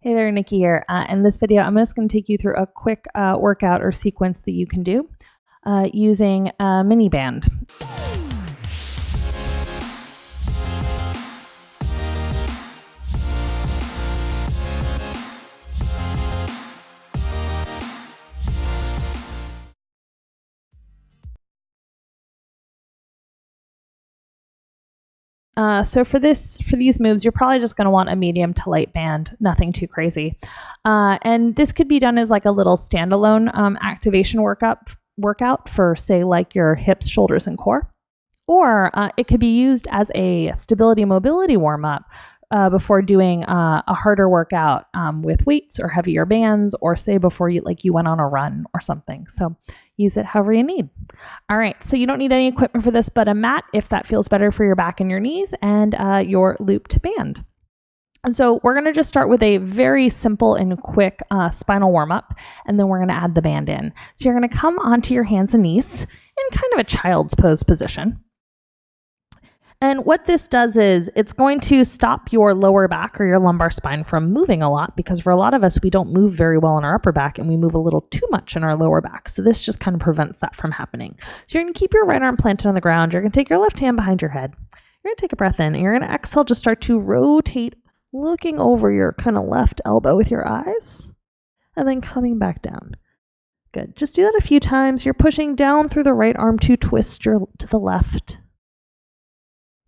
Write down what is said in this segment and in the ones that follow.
Hey there, Nikki here. In this video, I'm just going to take you through a quick workout or sequence that you can do using a mini band. So for these moves, you're probably just going to want a medium to light band, nothing too crazy. And this could be done as like a little standalone activation workout for, say, like your hips, shoulders, and core. Or it could be used as a stability mobility warm-up before doing a harder workout with weights or heavier bands, or say before you went on a run or something. So use it however you need. All right, so you don't need any equipment for this but a mat if that feels better for your back and your knees, and your looped band. And so we're going to just start with a very simple and quick spinal warm-up, and then we're going to add the band in. So you're going to come onto your hands and knees in kind of a child's pose position. And what this does is it's going to stop your lower back or your lumbar spine from moving a lot, because for a lot of us, we don't move very well in our upper back and we move a little too much in our lower back. So this just kind of prevents that from happening. So you're going to keep your right arm planted on the ground. You're going to take your left hand behind your head. You're going to take a breath in, and you're going to exhale, just start to rotate, looking over your kind of left elbow with your eyes, and then coming back down. Good. Just do that a few times. You're pushing down through the right arm to twist to the left,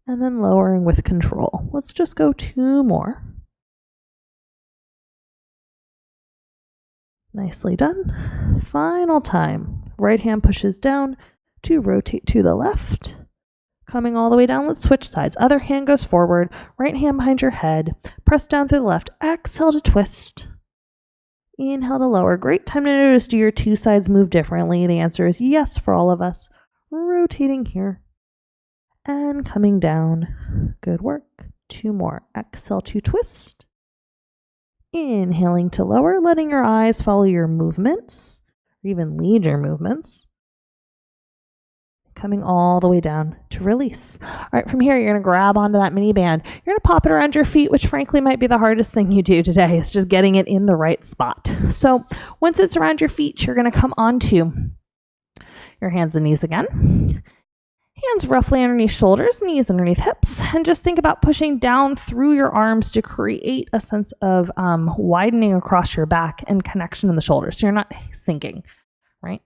and then lowering with control. Let's just go 2 more. Nicely done. Final time. Right hand pushes down to rotate to the left. Coming all the way down, let's switch sides. Other hand goes forward, right hand behind your head. Press down through the left. Exhale to twist. Inhale to lower. Great time to notice, do your 2 sides move differently? The answer is yes for all of us. Rotating here. And coming down. Good work. 2 more. Exhale to twist. Inhaling to lower, letting your eyes follow your movements, or even lead your movements. Coming all the way down to release. All right, from here, you're going to grab onto that mini band. You're going to pop it around your feet, which frankly might be the hardest thing you do today, is just getting it in the right spot. So once it's around your feet, you're going to come onto your hands and knees again. Hands roughly underneath shoulders, knees underneath hips, and just think about pushing down through your arms to create a sense of widening across your back and connection in the shoulders, so you're not sinking, right?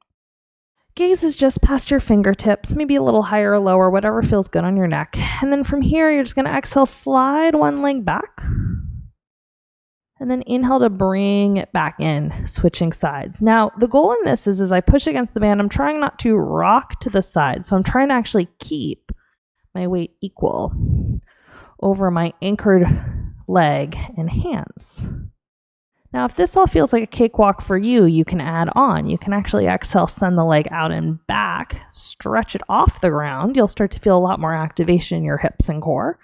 Gaze is just past your fingertips, maybe a little higher or lower, whatever feels good on your neck. And then from here, you're just going to exhale, slide one leg back. And then inhale to bring it back in, switching sides. Now, the goal in this is as I push against the band, I'm trying not to rock to the side. So I'm trying to actually keep my weight equal over my anchored leg and hands. Now, if this all feels like a cakewalk for you, you can add on. You can actually exhale, send the leg out and back, stretch it off the ground. You'll start to feel a lot more activation in your hips and core.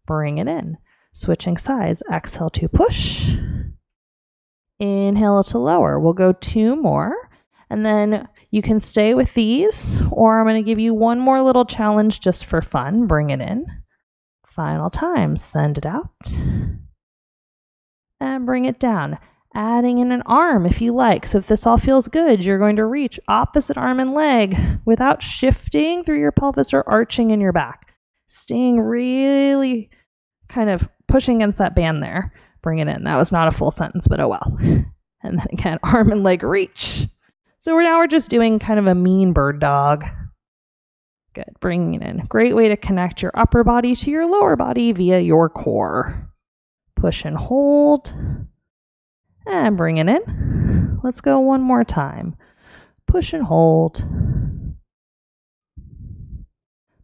Bring it in. Switching sides. Exhale to push. Inhale to lower. We'll go 2 more. And then you can stay with these, or I'm going to give you one more little challenge just for fun. Bring it in. Final time. Send it out. And bring it down. Adding in an arm if you like. So if this all feels good, you're going to reach opposite arm and leg without shifting through your pelvis or arching in your back. Staying really kind of pushing against that band there. Bring it in. That was not a full sentence, but oh well. And then again, arm and leg reach. So we're just doing kind of a mean bird dog. Good. Bringing it in. Great way to connect your upper body to your lower body via your core. Push and hold. And bring it in. Let's go one more time. Push and hold.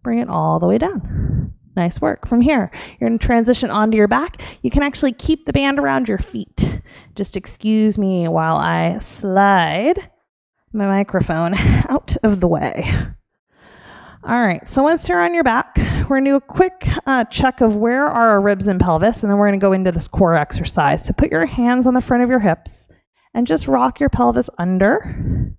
Bring it all the way down. Nice work. From here, you're going to transition onto your back. You can actually keep the band around your feet. Just excuse me while I slide my microphone out of the way. All right, so once you're on your back, we're going to do a quick check of where are our ribs and pelvis, and then we're going to go into this core exercise. So put your hands on the front of your hips and just rock your pelvis under,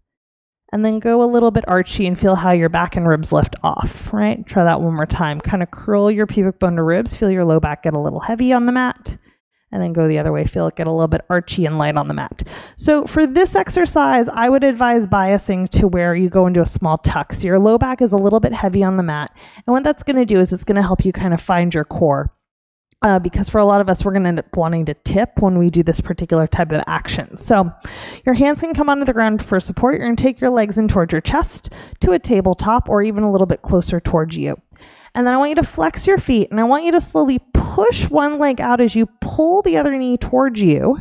and then go a little bit archy and feel how your back and ribs lift off, right? Try that one more time. Kind of curl your pubic bone to ribs, feel your low back get a little heavy on the mat, and then go the other way. Feel it get a little bit archy and light on the mat. So for this exercise, I would advise biasing to where you go into a small tuck. So your low back is a little bit heavy on the mat. And what that's going to do is it's going to help you kind of find your core. Because for a lot of us, we're going to end up wanting to tip when we do this particular type of action. So your hands can come onto the ground for support. You're going to take your legs in towards your chest to a tabletop or even a little bit closer towards you. And then I want you to flex your feet, and I want you to slowly push one leg out as you pull the other knee towards you.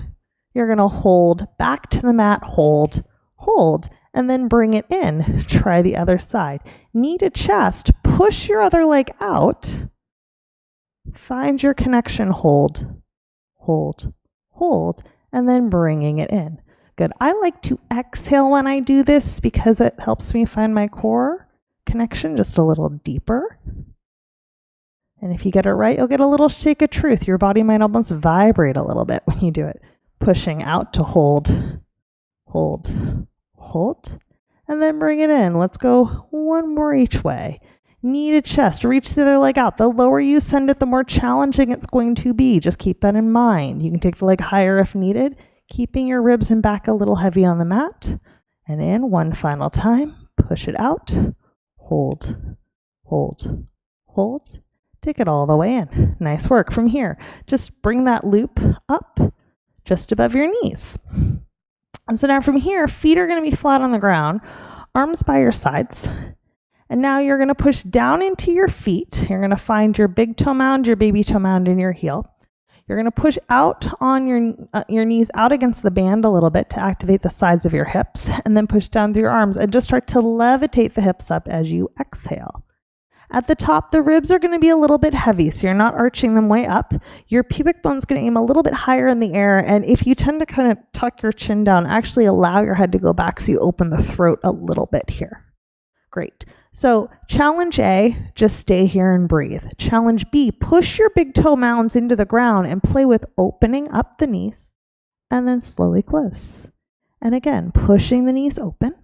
You're going to hold back to the mat, hold, and then bring it in. Try the other side. Knee to chest, push your other leg out. Find your connection, hold, and then bringing it in. Good. I like to exhale when I do this because it helps me find my core connection just a little deeper. And if you get it right, you'll get a little shake of truth. Your body might almost vibrate a little bit when you do it. Pushing out to hold, and then bring it in. Let's go one more each way. Knee to chest, reach the other leg out. The lower you send it, the more challenging it's going to be. Just keep that in mind. You can take the leg higher if needed, keeping your ribs and back a little heavy on the mat. And in one final time, push it out, hold. Take it all the way in. Nice work. From here, just bring that loop up just above your knees. And so now from here, feet are going to be flat on the ground, arms by your sides. And now you're going to push down into your feet. You're going to find your big toe mound, your baby toe mound, and your heel. You're going to push out on your knees out against the band a little bit to activate the sides of your hips, and then push down through your arms and just start to levitate the hips up as you exhale. At the top, the ribs are going to be a little bit heavy, so you're not arching them way up. Your pubic bone's going to aim a little bit higher in the air, and if you tend to kind of tuck your chin down, actually allow your head to go back so you open the throat a little bit here. Great. So challenge A, just stay here and breathe. Challenge B, push your big toe mounds into the ground and play with opening up the knees and then slowly close. And again, pushing the knees open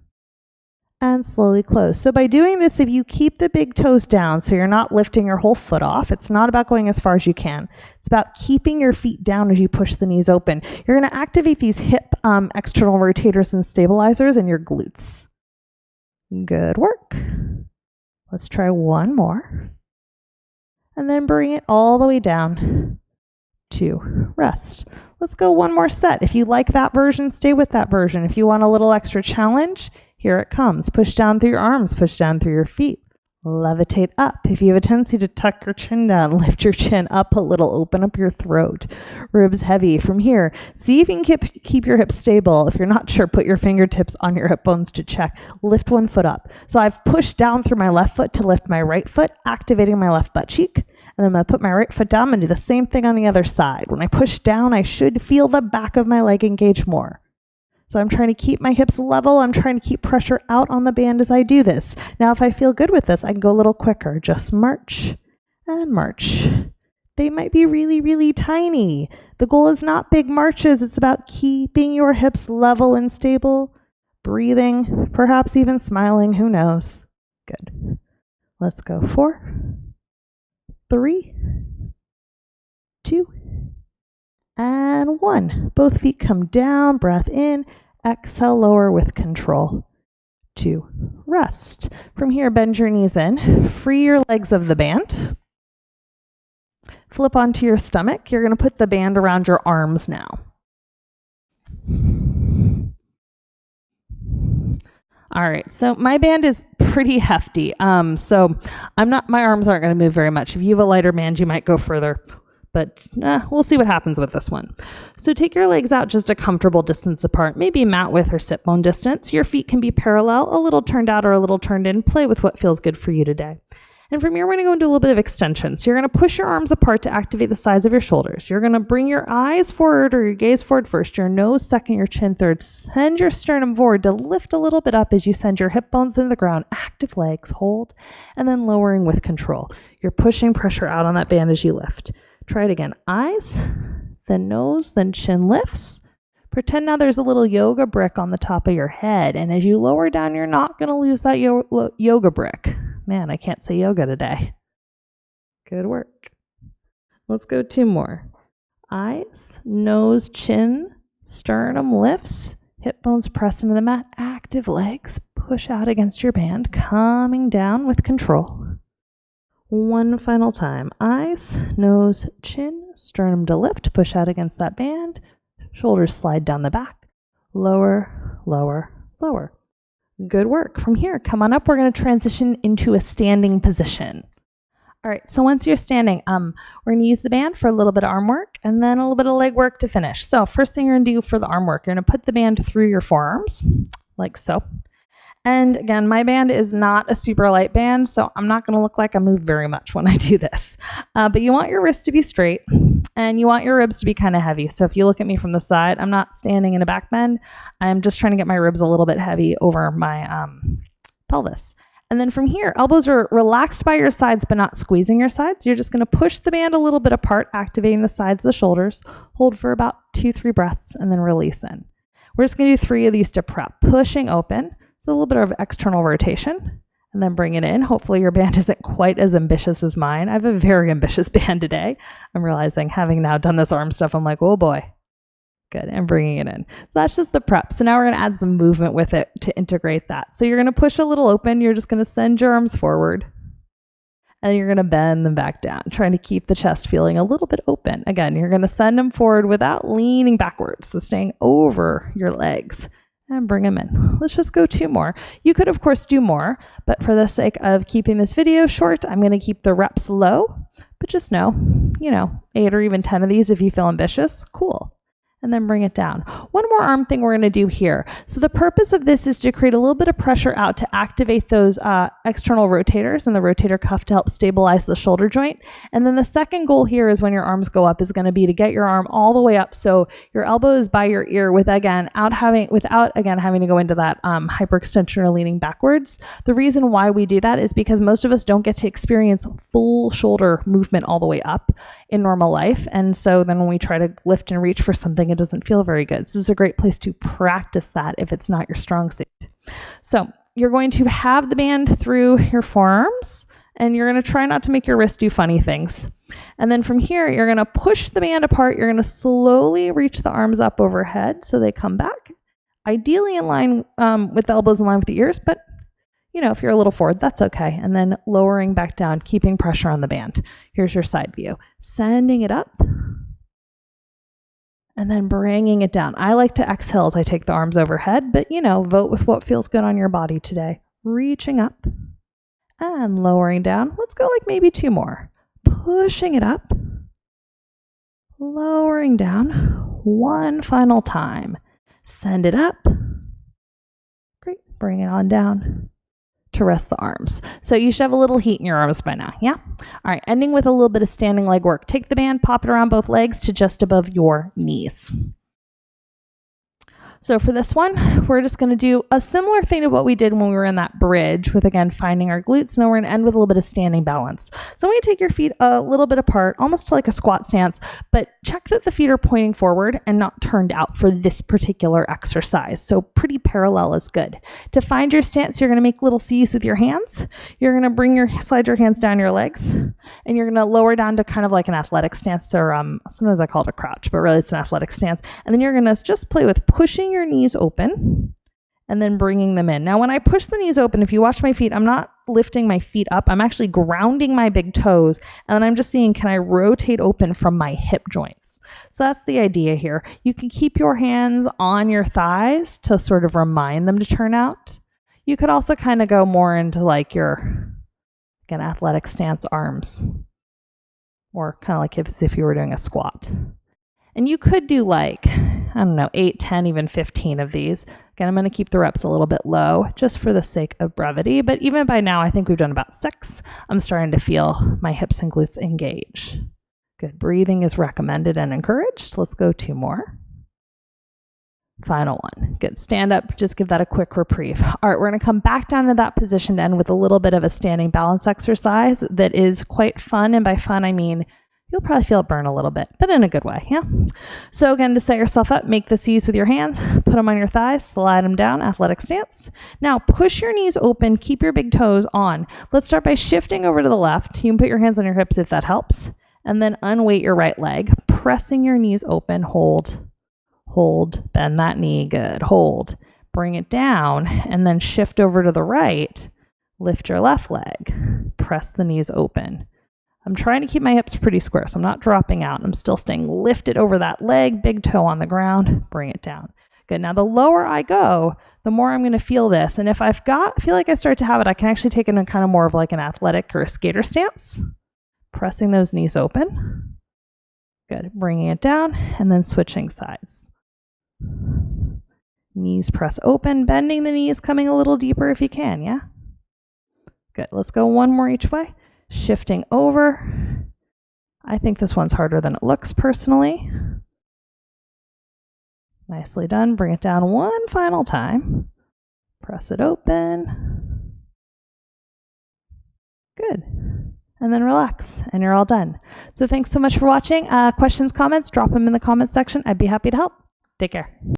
and slowly close. So by doing this, if you keep the big toes down, so you're not lifting your whole foot off, it's not about going as far as you can. It's about keeping your feet down as you push the knees open. You're going to activate these hip external rotators and stabilizers in your glutes. Good work. Let's try one more. And then bring it all the way down to rest. Let's go one more set. If you like that version, stay with that version. If you want a little extra challenge, here it comes. Push down through your arms, push down through your feet. Levitate up. If you have a tendency to tuck your chin down, lift your chin up a little, open up your throat. Ribs heavy. From here, see if you can keep your hips stable. If you're not sure, put your fingertips on your hip bones to check. Lift one foot up. So I've pushed down through my left foot to lift my right foot, activating my left butt cheek. And then I'm going to put my right foot down and do the same thing on the other side. When I push down, I should feel the back of my leg engage more. So I'm trying to keep my hips level. I'm trying to keep pressure out on the band as I do this. Now, if I feel good with this, I can go a little quicker. Just march and march. They might be really, really tiny. The goal is not big marches. It's about keeping your hips level and stable, breathing, perhaps even smiling. Who knows? Good. Let's go. 4, 3, 2, and 1. Both feet come down, breath in, exhale, lower with control. 2, rest. From here, bend your knees in, free your legs of the band. Flip onto your stomach. You're going to put the band around your arms now. All right, so my band is pretty hefty. So my arms aren't going to move very much. If you have a lighter band, you might go further. But we'll see what happens with this one. So take your legs out just a comfortable distance apart, maybe mat width or sit bone distance. Your feet can be parallel, a little turned out or a little turned in. Play with what feels good for you today. And from here, we're going to go into a little bit of extension. So you're going to push your arms apart to activate the sides of your shoulders. You're going to bring your eyes forward or your gaze forward first, your nose second, your chin third. Send your sternum forward to lift a little bit up as you send your hip bones into the ground. Active legs, hold, and then lowering with control. You're pushing pressure out on that band as you lift. Try it again. Eyes, then nose, then chin lifts. Pretend now there's a little yoga brick on the top of your head. And as you lower down, you're not going to lose that yoga brick. Man, I can't say yoga today. Good work. Let's go 2 more. Eyes, nose, chin, sternum lifts, hip bones press into the mat, active legs, push out against your band, coming down with control. One final time. Eyes, nose, chin, sternum to lift, push out against that band, shoulders slide down the back, lower, lower, lower. Good work. From here, come on up. We're going to transition into a standing position. All right, so once you're standing, we're going to use the band for a little bit of arm work and then a little bit of leg work to finish. So first thing you're going to do for the arm work, you're going to put the band through your forearms, like so. And again, my band is not a super light band, so I'm not going to look like I move very much when I do this. But you want your wrists to be straight, and you want your ribs to be kind of heavy. So if you look at me from the side, I'm not standing in a back bend. I'm just trying to get my ribs a little bit heavy over my pelvis. And then from here, elbows are relaxed by your sides, but not squeezing your sides. You're just going to push the band a little bit apart, activating the sides of the shoulders. Hold for about 2-3 breaths, and then release in. We're just going to do 3 of these to prep. Pushing open. It's a little bit of external rotation, and then bring it in. Hopefully your band isn't quite as ambitious as mine. I have a very ambitious band today. I'm realizing, having now done this arm stuff, I'm like, oh boy. Good, and bringing it in. So that's just the prep. So now we're going to add some movement with it to integrate that. So you're going to push a little open. You're just going to send your arms forward, and you're going to bend them back down, trying to keep the chest feeling a little bit open. Again, you're going to send them forward without leaning backwards, so staying over your legs. And bring them in. Let's just go 2 more. You could, of course, do more, but for the sake of keeping this video short, I'm going to keep the reps low, but just know, 8 or even 10 of these if you feel ambitious, cool. And then bring it down. One more arm thing we're going to do here. So the purpose of this is to create a little bit of pressure out to activate those external rotators and the rotator cuff to help stabilize the shoulder joint. And then the second goal here is when your arms go up is going to be to get your arm all the way up so your elbow is by your ear without having to go into that hyperextension or leaning backwards. The reason why we do that is because most of us don't get to experience full shoulder movement all the way up in normal life. And so then when we try to lift and reach for something, it doesn't feel very good. This is a great place to practice that if it's not your strong suit. So you're going to have the band through your forearms, and you're going to try not to make your wrist do funny things. And then from here, you're going to push the band apart. You're going to slowly reach the arms up overhead so they come back, ideally in line with the elbows in line with the ears, but if you're a little forward, that's okay. And then lowering back down, keeping pressure on the band. Here's your side view. Sending it up. And then bringing it down. I like to exhale as I take the arms overhead, but vote with what feels good on your body today. Reaching up and lowering down. Let's go like maybe 2 more. Pushing it up, lowering down. One final time. Send it up. Great. Bring it on down to rest the arms. So you should have a little heat in your arms by now, yeah? All right, ending with a little bit of standing leg work. Take the band, pop it around both legs to just above your knees. So for this one, we're just going to do a similar thing to what we did when we were in that bridge with, again, finding our glutes. And then we're going to end with a little bit of standing balance. So I'm going to take your feet a little bit apart, almost to like a squat stance, but check that the feet are pointing forward and not turned out for this particular exercise. So pretty parallel is good. To find your stance, you're going to make little C's with your hands. You're going to slide your hands down your legs, and you're going to lower down to kind of like an athletic stance, or sometimes I call it a crouch, but really it's an athletic stance. And then you're going to just play with pushing your knees open and then bringing them in. Now, when I push the knees open, if you watch my feet, I'm not lifting my feet up. I'm actually grounding my big toes. And then I'm just seeing, can I rotate open from my hip joints? So that's the idea here. You can keep your hands on your thighs to sort of remind them to turn out. You could also kind of go more into like your, again, athletic stance arms, or kind of like if you were doing a squat. And you could do like, 8, 10, even 15 of these. Again, I'm going to keep the reps a little bit low just for the sake of brevity. But even by now, I think we've done about 6. I'm starting to feel my hips and glutes engage. Good. Breathing is recommended and encouraged. Let's go 2 more. Final one. Good. Stand up. Just give that a quick reprieve. All right, we're going to come back down to that position to end with a little bit of a standing balance exercise that is quite fun. And by fun, I mean you'll probably feel it burn a little bit, but in a good way, yeah? So again, to set yourself up, make the C's with your hands, put them on your thighs, slide them down, athletic stance. Now, push your knees open, keep your big toes on. Let's start by shifting over to the left. You can put your hands on your hips if that helps. And then unweight your right leg, pressing your knees open. Hold, hold, bend that knee. Good. Hold. Bring it down and then shift over to the right. Lift your left leg. Press the knees open. I'm trying to keep my hips pretty square, so I'm not dropping out. I'm still staying lifted over that leg, big toe on the ground. Bring it down. Good. Now, the lower I go, the more I'm going to feel this. And if I feel like I start to have it, I can actually take it in kind of more of like an athletic or a skater stance. Pressing those knees open. Good. Bringing it down and then switching sides. Knees press open, bending the knees, coming a little deeper if you can, yeah? Good. Let's go one more each way. Shifting over. I think this one's harder than it looks personally. Nicely done. Bring it down one final time. Press it open. Good. And then relax, and you're all done. So thanks so much for watching. Questions, comments, drop them in the comments section. I'd be happy to help. Take care.